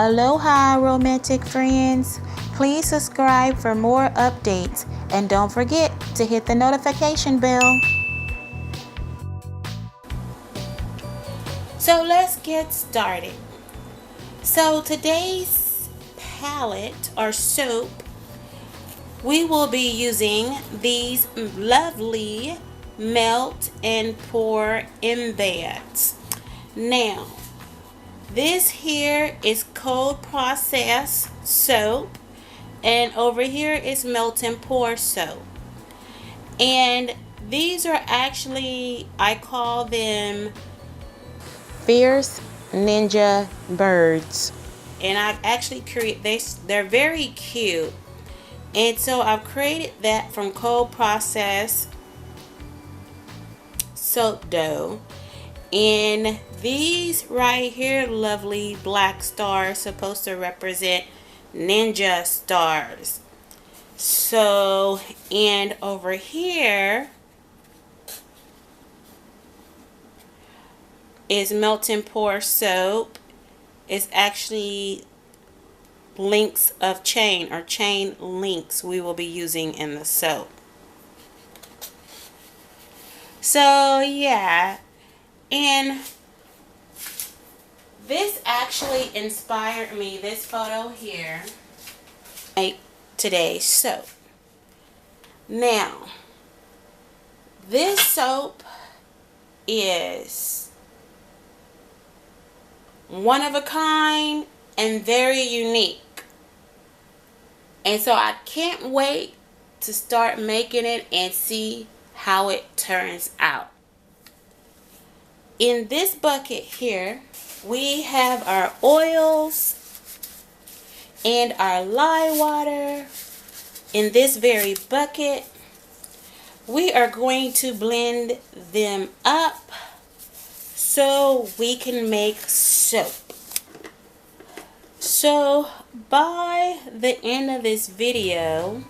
Aloha romantic friends, please subscribe for more updates and don't forget to hit the notification bell. So let's get started. So today's palette or soap, we will be using these lovely melt and pour embeds. Now, this here is cold process soap, and over here is melt and pour soap. And these are actually, I call them Fierce Ninja Birds. And I've actually created this, they're very cute. And so I've created that from cold process soap dough. And these right here, lovely black stars, supposed to represent ninja stars. So, and over here is melt and pour soap. It's actually links of chain or chain links we will be using in the soap. So yeah, and this actually inspired me, this photo here, make today's soap. Now, this soap is one of a kind and very unique. And so I can't wait to start making it and see how it turns out. In this bucket here, we have our oils and our lye water. In this very bucket, we are going to blend them up so we can make soap. So by the end of this video,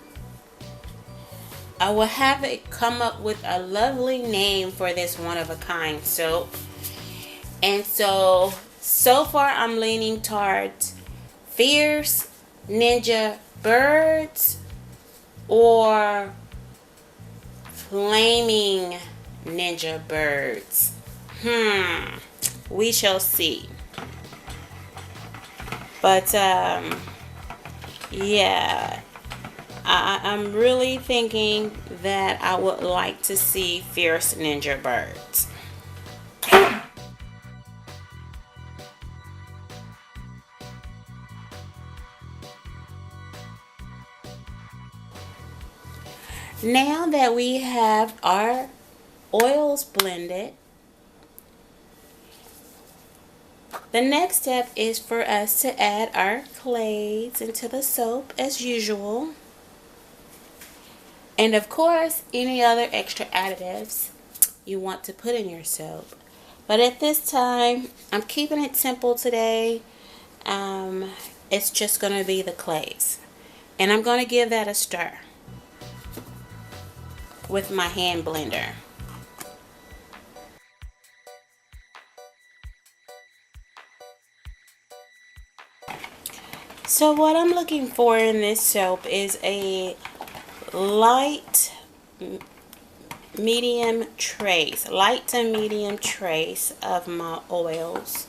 I will have it come up with a lovely name for this one-of-a-kind soap. And so far I'm leaning towards Fierce Ninja Birds or Flaming Ninja Birds. We shall see. But yeah, I'm really thinking that I would like to see Fierce Ninja Birds. Now that we have our oils blended, the next step is for us to add our clays into the soap as usual. And of course, any other extra additives you want to put in your soap. But at this time, I'm keeping it simple today. It's just going to be the clays. And I'm going to give that a stir with my hand blender. So what I'm looking for in this soap is a light medium trace, light to medium trace of my oils.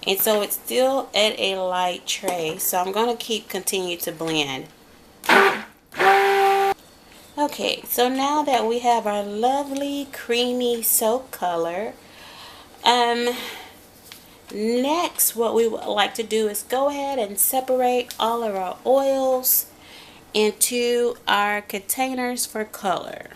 And so it's still at a light trace, so I'm going to continue to blend. Okay, so now that we have our lovely creamy soap color, next what we would like to do is go ahead and separate all of our oils into our containers for color.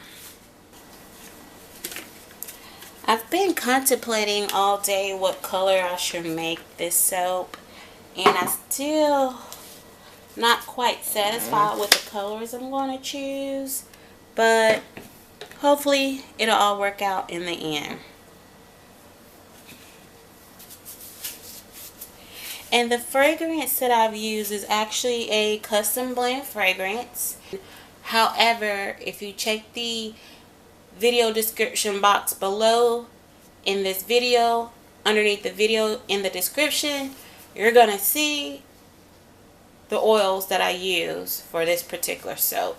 I've been contemplating all day what color I should make this soap, and I'm still not quite satisfied with the colors I'm going to choose, but hopefully it'll all work out in the end. And the fragrance that I've used is actually a custom blend fragrance. However, if you check the video description box below in this video, underneath the video in the description, you're gonna see the oils that I use for this particular soap.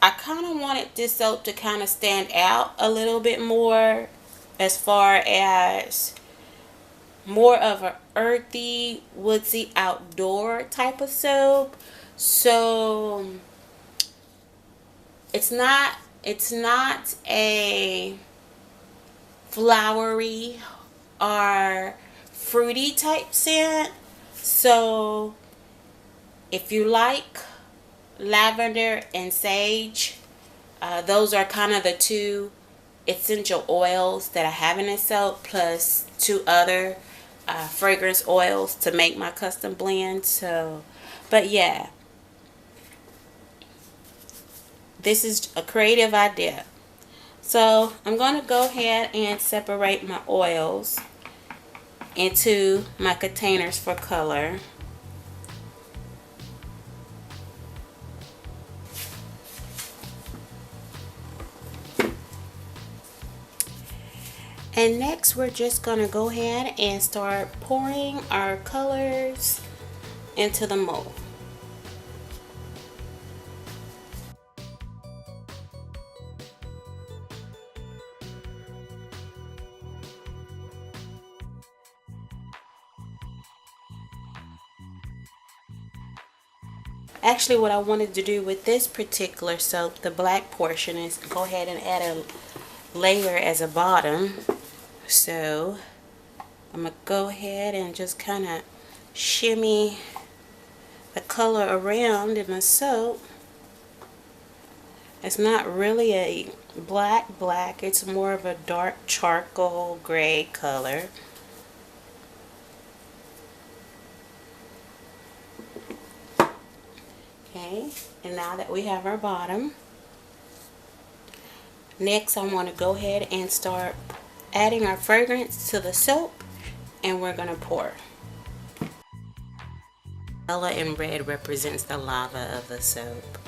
I kind of wanted this soap to kind of stand out a little bit more, as far as more of a earthy, woodsy, outdoor type of soap. So it's not a flowery or fruity type scent. So if you like lavender and sage, those are kind of the two essential oils that I have in this soap, plus two other fragrance oils to make my custom blend. So, but yeah, this is a creative idea. So I'm going to go ahead and separate my oils into my containers for color. And next we're just going to go ahead and start pouring our colors into the mold. Actually, what I wanted to do with this particular soap, the black portion, is go ahead and add a layer as a bottom. So I'm going to go ahead and just kind of shimmy the color around in the soap. It's not really a black, it's more of a dark charcoal gray color. Okay, and now that we have our bottom, next I want to go ahead and start adding our fragrance to the soap, and we're going to pour. Yellow and red represents the lava of the soap.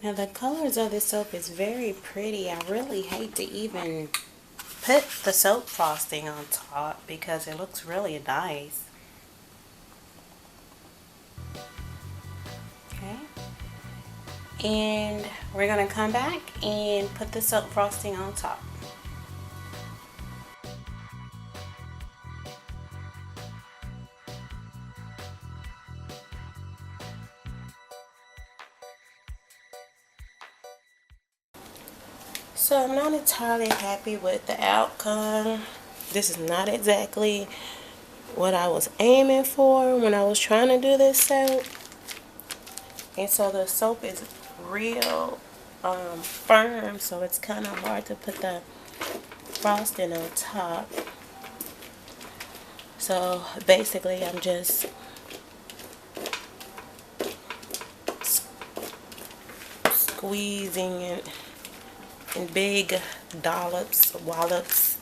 Now the colors of this soap is very pretty. I really hate to even put the soap frosting on top because it looks really nice. Okay. And we're going to come back and put the soap frosting on top. So I'm not entirely happy with the outcome. This is not exactly what I was aiming for when I was trying to do this soap. And so the soap is real firm, so it's kind of hard to put the frosting on top. So basically I'm just squeezing it in big wallops,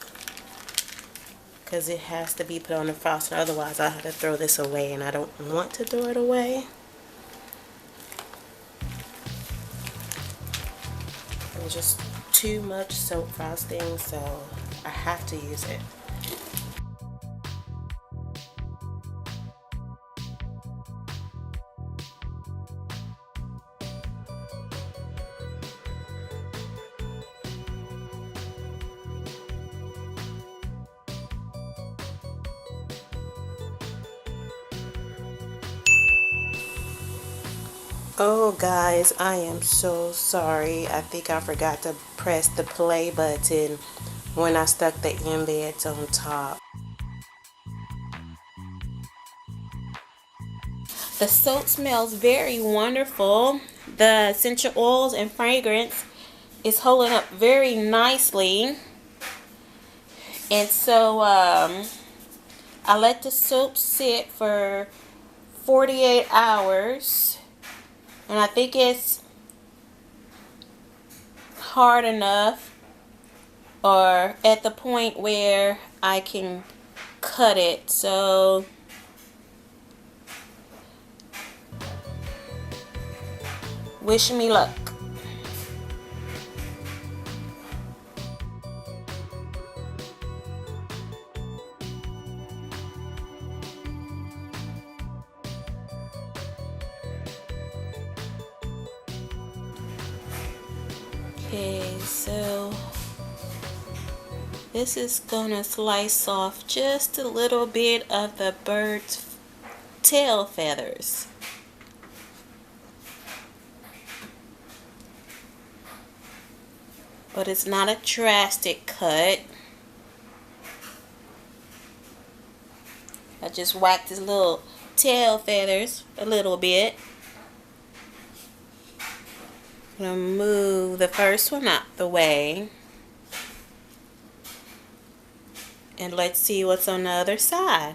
because it has to be put on the frosting, otherwise I have to throw this away, and I don't want to throw it away. It's just too much soap frosting, so I have to use it. Oh guys, I am so sorry. I think I forgot to press the play button when I stuck the embeds on top. The soap smells very wonderful. The essential oils and fragrance is holding up very nicely. And so I let the soap sit for 48 hours. And I think it's hard enough, or at the point where I can cut it. So wish me luck. Okay, so this is gonna slice off just a little bit of the bird's tail feathers. But it's not a drastic cut. I just whacked his little tail feathers a little bit. I'm gonna move the first one out the way. And let's see what's on the other side.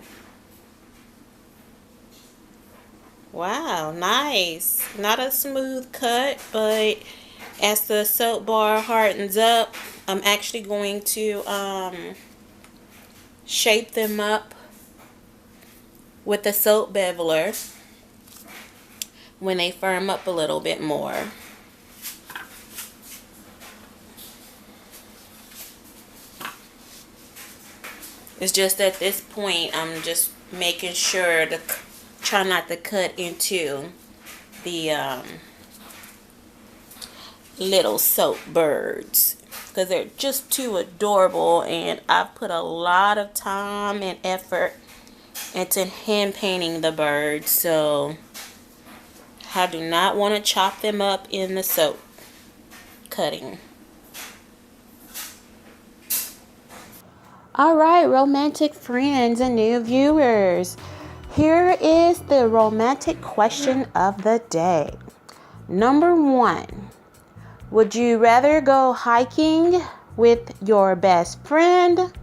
Wow, nice. Not a smooth cut, but as the soap bar hardens up, I'm actually going to shape them up with the soap beveler when they firm up a little bit more. It's just at this point I'm just making sure to try not to cut into the little soap birds, because they're just too adorable, and I've put a lot of time and effort into hand painting the birds, so I do not want to chop them up in the soap cutting. Alright, romantic friends and new viewers, here is the romantic question of the day. Number 1, would you rather go hiking with your best friend?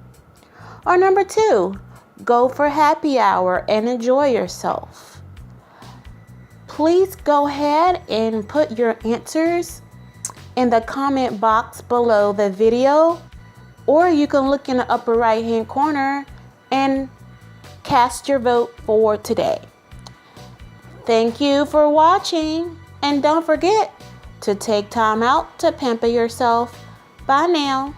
Or number 2, go for happy hour and enjoy yourself? Please go ahead and put your answers in the comment box below the video, or you can look in the upper right hand corner and cast your vote for today. Thank you for watching, and don't forget to take time out to pamper yourself. Bye now.